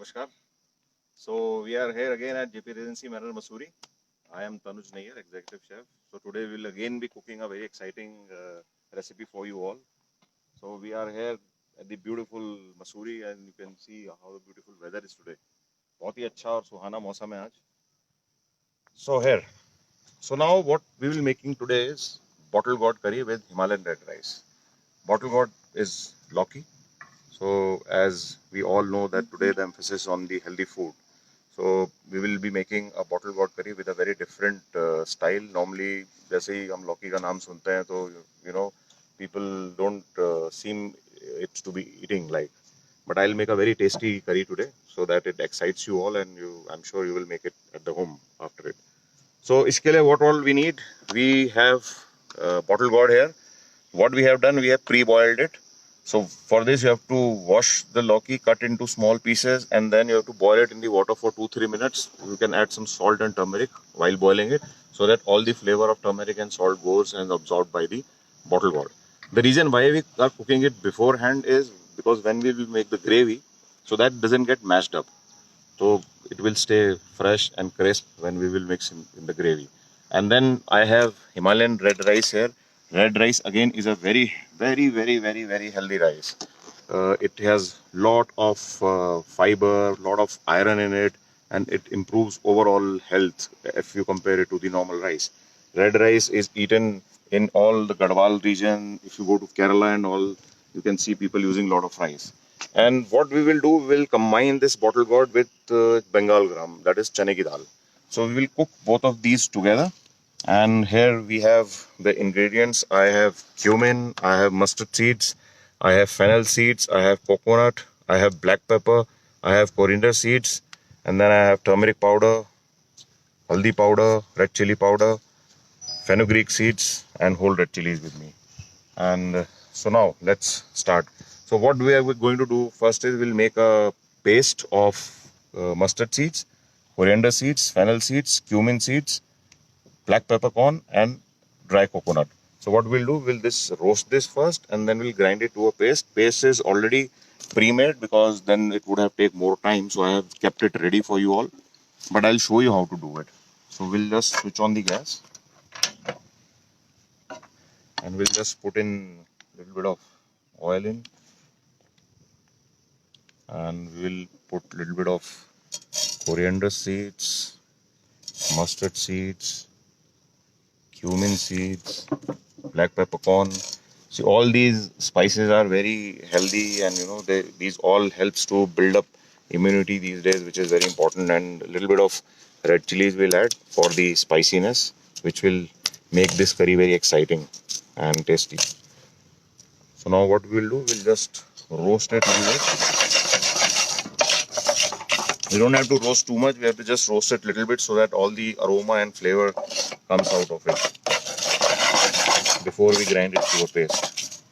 Namaskar. So we are here again at JP Regency Manor, Mussoorie. I am Tanuj Nayyar, Executive Chef. So today we will again be cooking a very exciting recipe for you all. So we are here at the beautiful Mussoorie and you can see how the beautiful weather is today. बहुत ही अच्छा और सुहाना मौसम है आज. So here. So now what we will making today is bottle gourd curry with Himalayan red rice. Bottle gourd is loki. So as we all know that today the emphasis on the healthy food. So we will be making a bottle gourd curry with a very different style. Normally, जैसे ही हम लौकी का नाम सुनते हैं तो you know people don't seem it to be eating like. But I'll make a very tasty curry today so that it excites you all and I'm sure you will make it at the home after it. So इसके लिए what all we need? We have bottle gourd here. What we have done, we have pre-boiled it. So for this, you have to wash the loki, cut into small pieces, and then you have to boil it in the water for 2-3 minutes. You can add some salt and turmeric while boiling it, so that all the flavor of turmeric and salt goes and absorbed by the bottle gourd. The reason why we are cooking it beforehand is because when we will make the gravy, so that doesn't get mashed up. So it will stay fresh and crisp when we will mix in the gravy. And then I have Himalayan red rice here. Red rice again is a very healthy rice. It has lot of fiber, lot of iron in it, and it improves overall health if you compare it to the normal rice. Red rice is eaten in all the Garhwal region. If you go to Kerala and all, you can see people using lot of rice. And what we will do, we will combine this bottle gourd with Bengal gram, that is chane ki dal. So we will cook both of these together. And here we have the ingredients. I have cumin, I have mustard seeds, I have fennel seeds, I have coconut, I have black pepper, I have coriander seeds, and then I have turmeric powder, haldi powder, red chili powder, fenugreek seeds, and whole red chilies with me. And so now let's start. So what we are going to do first is we'll make a paste of mustard seeds, coriander seeds, fennel seeds, cumin seeds, black peppercorn, and dry coconut. So what we'll do, we'll roast this first and then we'll grind it to a paste. Paste is already pre-made because then it would have take more time. So I have kept it ready for you all, but I'll show you how to do it. So we'll just switch on the gas and we'll just put in a little bit of oil in, and we'll put a little bit of coriander seeds, mustard seeds, cumin seeds, black peppercorn. See, all these spices are very healthy, and these all helps to build up immunity these days, which is very important. And a little bit of red chilies we'll add for the spiciness, which will make this curry very exciting and tasty. So now what we'll do, we'll just roast it a little bit. We don't have to roast too much. We have to just roast it a little bit so that all the aroma and flavor comes out of it before we grind it to a paste.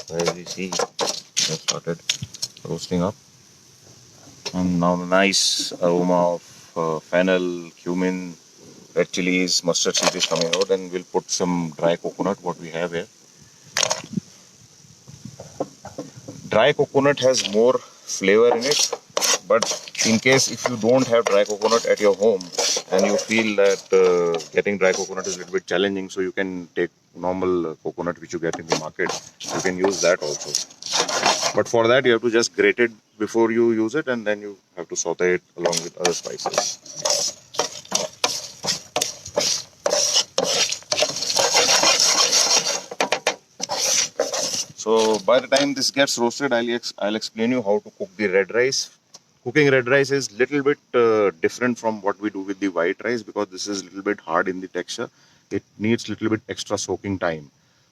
So as you see, it started roasting up, and now the nice aroma of fennel, cumin, red chilies, mustard seed is coming out, and we'll put some dry coconut, what we have here. Dry coconut has more flavor in it, but in case if you don't have dry coconut at your home and you feel that getting dry coconut is a little bit challenging, so you can take normal coconut which you get in the market. You can use that also. But for that you have to just grate it before you use it, and then you have to saute it along with other spices. So by the time this gets roasted, I'll explain you how to cook the red rice. Cooking red rice is little bit different from what we do with the white rice because this is a little bit hard in the texture. It needs little bit extra soaking time.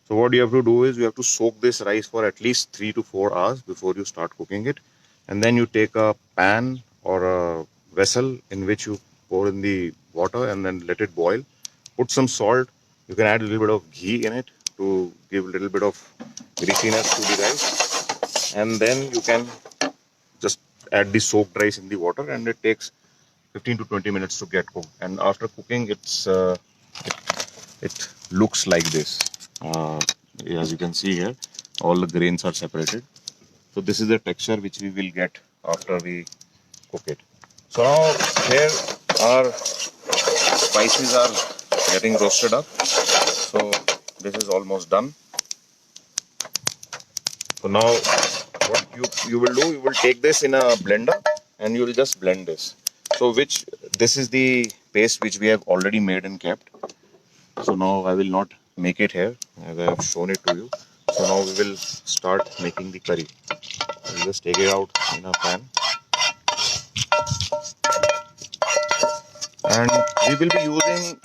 So what you have to do is you have to soak this rice for at least 3 to 4 hours before you start cooking it. And then you take a pan or a vessel in which you pour in the water and then let it boil. Put some salt. You can add a little bit of ghee in it to give a little bit of greasiness to the rice. And then you can just add the soaked rice in the water, and it takes 15 to 20 minutes to get cooked. And after cooking, it looks like this. As you can see here, all the grains are separated. So this is the texture which we will get after we cook it. So now here our spices are getting roasted up. So this is almost done. So now what you will do, you will take this in a blender and you will just blend this. So this is the paste which we have already made and kept. So now I will not make it here as I have shown it to you. So now we will start making the curry. We'll just take it out in a pan. And we will be using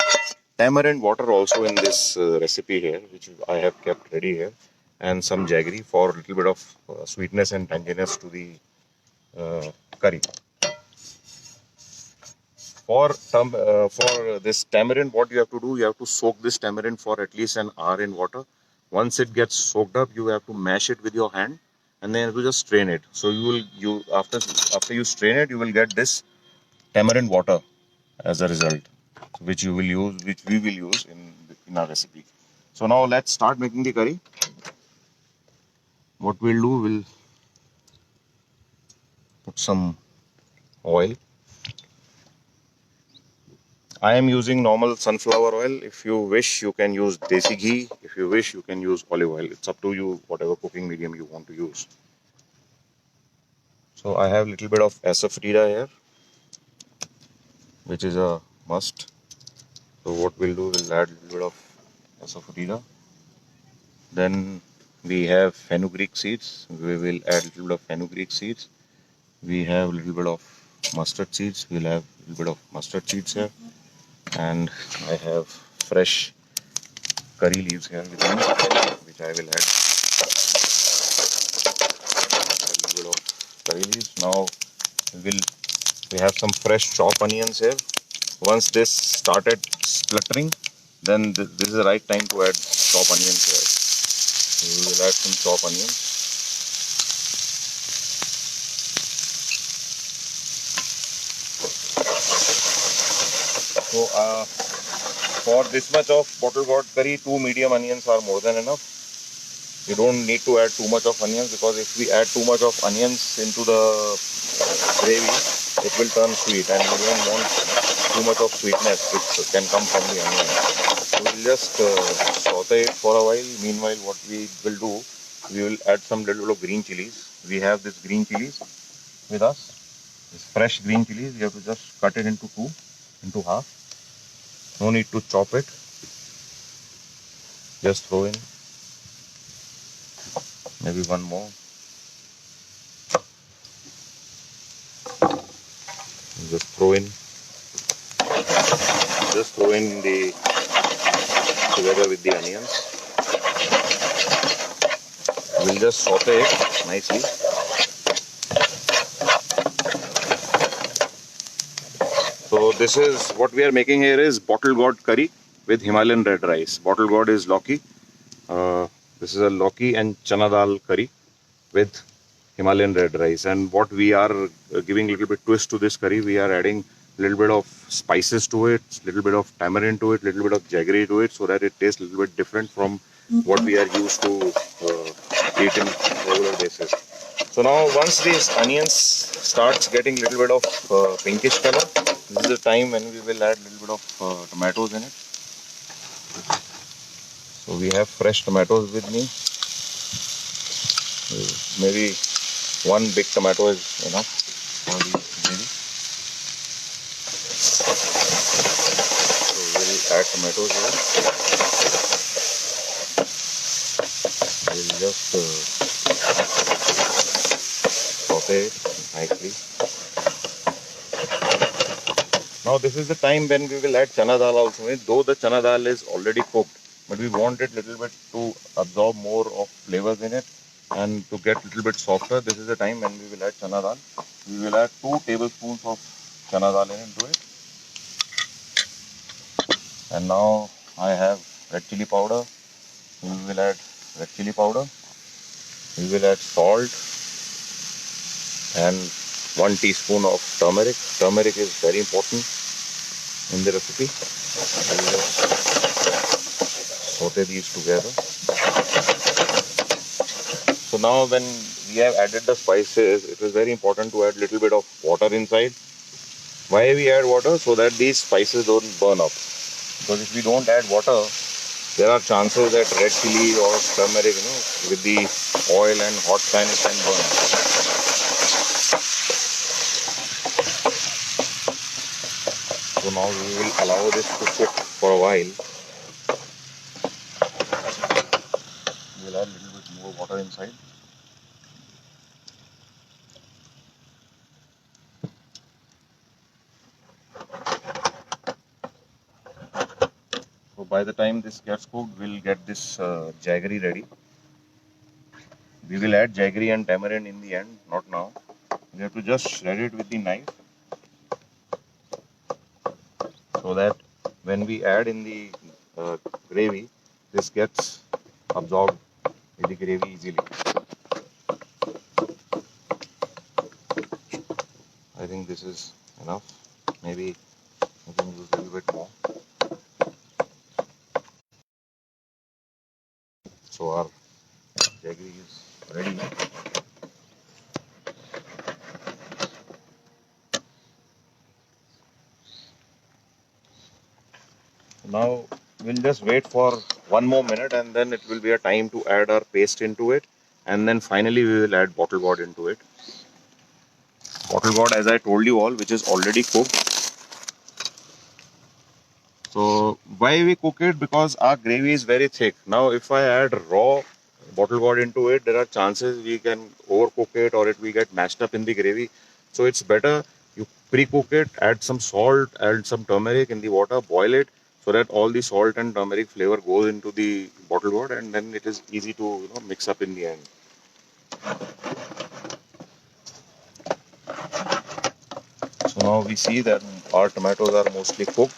tamarind water also in this recipe here, which I have kept ready here, and some jaggery for a little bit of sweetness and tanginess to the curry. For this tamarind, what you have to do, you have to soak this tamarind for at least an hour in water. Once it gets soaked up, you have to mash it with your hand, and then you have to just strain it. So after you strain it, you will get this tamarind water as a result, which we will use in our recipe. So now let's start making the curry. What we'll do, we'll put some oil. I am using normal sunflower oil. If you wish, you can use desi ghee. If you wish, you can use olive oil. It's up to you, whatever cooking medium you want to use. So I have a little bit of asafoetida here, which is a must. So what we'll do, we'll add a little bit of asafoetida. Then we have fenugreek seeds. We will add a little bit of fenugreek seeds. We have a little bit of mustard seeds. We'll have a little bit of mustard seeds here. And I have fresh curry leaves here with me, which I will add. A little bit of curry leaves. Now we have some fresh chopped onions here. Once this started spluttering, then this is the right time to add chopped onions here. So we will add some chopped onions. So for this much of bottle gourd curry, 2 medium onions are more than enough. You don't need to add too much of onions, because if we add too much of onions into the gravy, it will turn sweet, and we don't want too much of sweetness which can come from the onion. So we'll just saute it for a while. Meanwhile, what we will do, we will add some little bit of green chilies. We have this green chilies with us. This fresh green chilies, you have to just cut it into half. No need to chop it. Just throw in maybe one more. Just throw in together with the onions. We'll just saute it nicely. So this is what we are making here is bottle gourd curry with Himalayan red rice. Bottle gourd is Lauki. This is a Lauki and chana dal curry with Himalayan red rice. And what we are giving a little bit twist to this curry, we are adding a little bit of spices to it, a little bit of tamarind to it, a little bit of jaggery to it, so that it tastes a little bit different from what we are used to eat in regular basis. So now once these onions starts getting a little bit of pinkish color, this is the time when we will add a little bit of tomatoes in it. So we have fresh tomatoes with me. Maybe one big tomato is enough for the gravy. So we'll add tomatoes here. We'll just saute it nicely. Now this is the time when we will add chana dal also in. Though the chana dal is already cooked, but we want it a little bit to absorb more of flavors in it and to get a little bit softer. This is the time when we will add chana dal. We will add 2 tablespoons of chana dal into it. And now I have red chili powder. We will add red chili powder. We will add salt and 1 teaspoon of turmeric. Turmeric is very important in the recipe. I'll just saute these together. So now when we have added the spices, it is very important to add little bit of water inside. Why we add water? So that these spices don't burn up. Because if we don't add water, there are chances that red chili or turmeric, with the oil and hot pan, it can burn. So now we will allow this to cook for a while. We'll add a little bit more water inside. So by the time this gets cooked, we'll get this jaggery ready. We will add jaggery and tamarind in the end, not now. We have to just shred it with the knife so that when we add in the gravy, this gets absorbed in the gravy easily. I think this is enough. Maybe I can use a little bit more. So our jaggery is ready. Now we'll just wait for 1 more minute, and then it will be a time to add our paste into it, and then finally we will add bottle gourd into it. Bottle gourd, as I told you all, which is already cooked. So why we cook it? Because our gravy is very thick. Now if I add raw bottle gourd into it, there are chances we can overcook it or it will get mashed up in the gravy. So it's better you pre-cook it, add some salt, add some turmeric in the water, boil it so that all the salt and turmeric flavor goes into the bottle gourd, and then it is easy to mix up in the end. So now we see that our tomatoes are mostly cooked.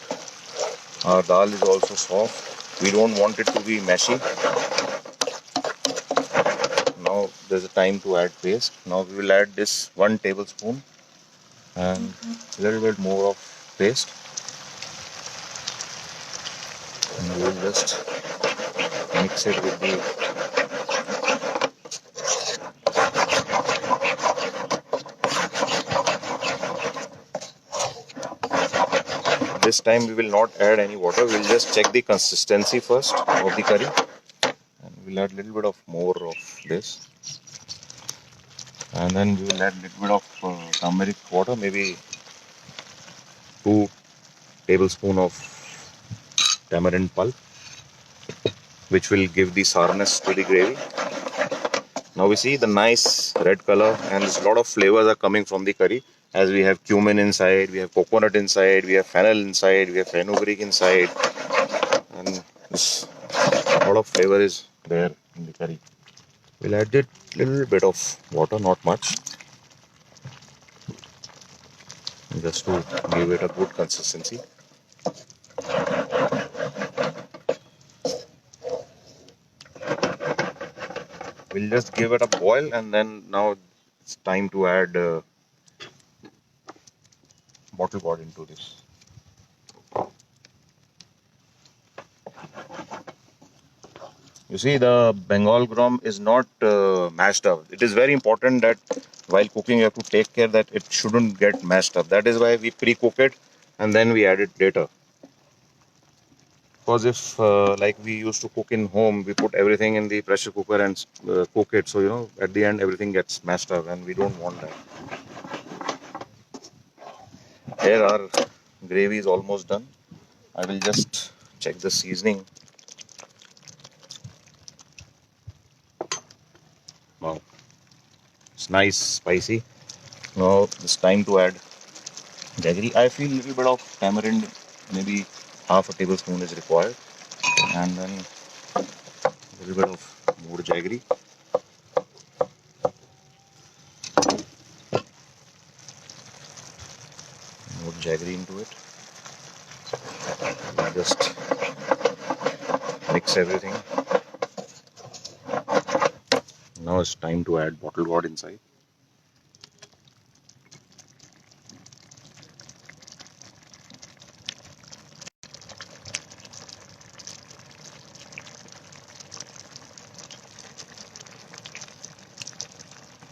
Our dal is also soft. We don't want it to be mashy. Now there's a time to add paste. Now we will add this 1 tablespoon and a little bit more of paste. And we will just mix it with the this time we will not add any water. We'll just check the consistency first of the curry, and we'll add a little bit of more of this, and then we will add a little bit of turmeric water, maybe 2 tablespoons of tamarind pulp, which will give the sourness to the gravy. Now we see the nice red color, and a lot of flavors are coming from the curry, as we have cumin inside, we have coconut inside, we have fennel inside, we have fenugreek inside, and this lot of flavor is there in the curry. We'll add a little bit of water, not much, just to give it a good consistency. We'll just give it a boil, and then now it's time to add bottle gourd into this. You see, the Bengal gram is not mashed up. It is very important that while cooking you have to take care that it shouldn't get mashed up. That is why we pre-cook it and then we add it later. Because if like we used to cook in home, we put everything in the pressure cooker and cook it, so at the end everything gets mashed up, and we don't want that. Here our gravy is almost done. I will just check the seasoning. Wow, it's nice, spicy. Now it's time to add jaggery. I feel a little bit of tamarind, maybe half a tablespoon is required, and then a little bit of more jaggery. More jaggery into it. We'll just mix everything. Now it's time to add bottle gourd inside.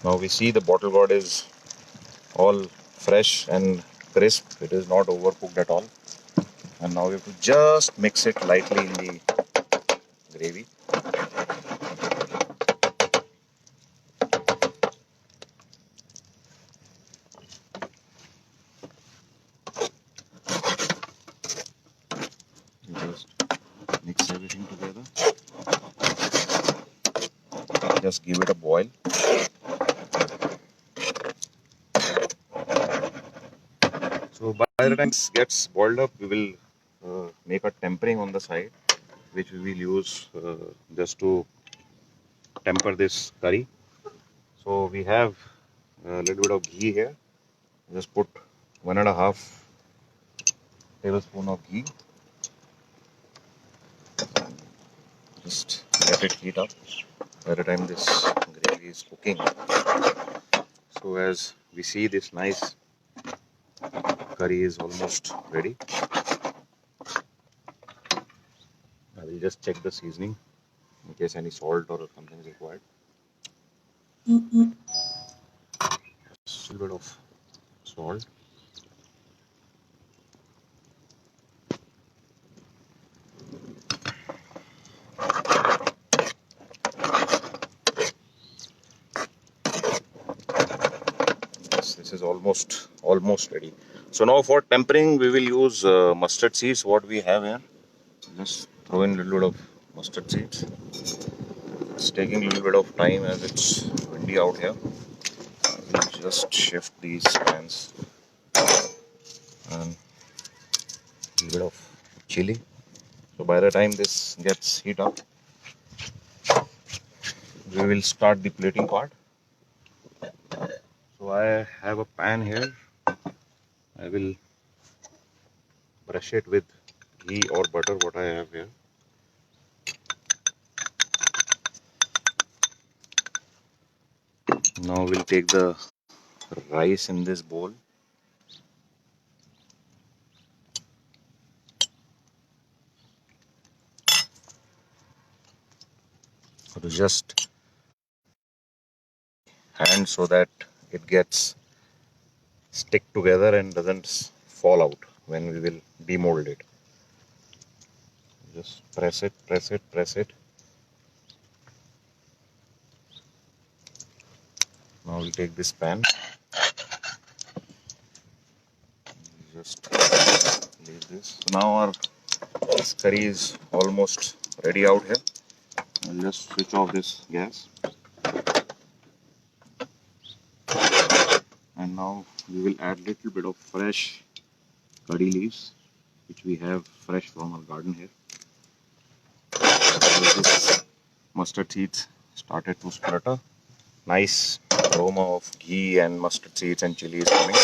Now we see the bottle gourd is all fresh and crisp. It is not overcooked at all. And now we have to just mix it lightly in the gravy. Just mix everything together. Just give it a boil. So by the time it gets boiled up, we will make a tempering on the side, which we will use just to temper this curry. So we have a little bit of ghee here. Just put 1.5 tablespoon of ghee. Just let it heat up by the time this gravy is cooking. So as we see, this nice curry is almost ready. I will just check the seasoning in case any salt or something is required. Just a little bit of salt. This is almost ready. So now for tempering, we will use mustard seeds. What we have here, just throw in a little bit of mustard seeds. It's taking a little bit of time as it's windy out here. We'll just shift these pans and a little bit of chili. So by the time this gets heat up, we will start the plating part. So I have a pan here. I will brush it with ghee or butter, what I have here. Now we'll take the rice in this bowl. So just hand so that it gets stick together and doesn't fall out when we will demold it. Just press it, press it, press it. Now we'll take this pan. Just leave this. So now our curry is almost ready out here. I'll just switch off this gas. And now we will add little bit of fresh curry leaves, which we have fresh from our garden here. This mustard seeds started to splutter. Nice aroma of ghee and mustard seeds and chili is coming.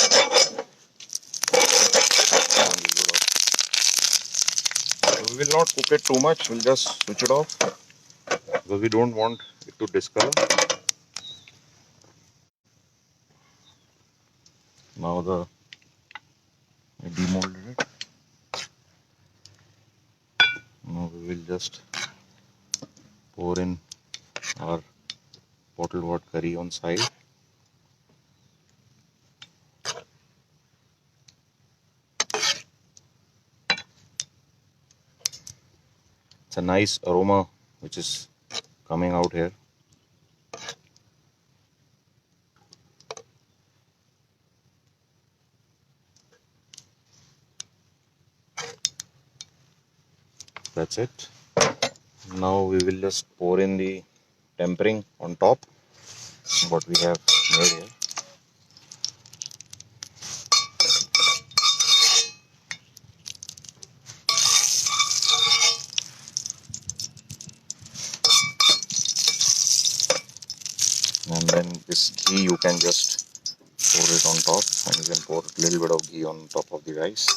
So we will not cook it too much. We'll just switch it off because we don't want it to discolor. Now I demolded it. Now we will just pour in our bottled gourd curry on side. It's a nice aroma which is coming out here. That's it. Now we will just pour in the tempering on top, what we have made here. And then this ghee you can just pour it on top, and you can pour a little bit of ghee on top of the rice.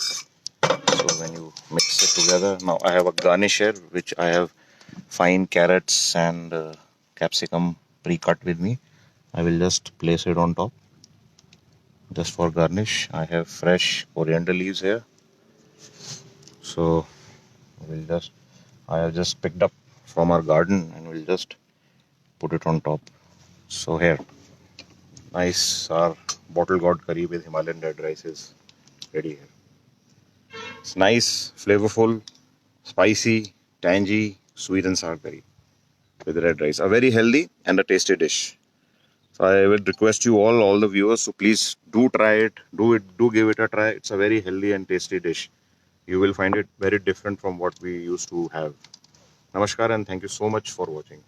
So when you mix it together, now I have a garnish here which I have fine carrots and capsicum pre-cut with me. I will just place it on top just for garnish. I have fresh coriander leaves here, so I have just picked up from our garden and we'll just put it on top. So here, Nice. Our bottle gourd curry with Himalayan red rice is ready here. It's nice, flavorful, spicy, tangy, sweet and sour curry with red rice. A very healthy and a tasty dish. So I would request you all the viewers, so please do try it. Do give it a try. It's a very healthy and tasty dish. You will find it very different from what we used to have. Namaskar and thank you so much for watching.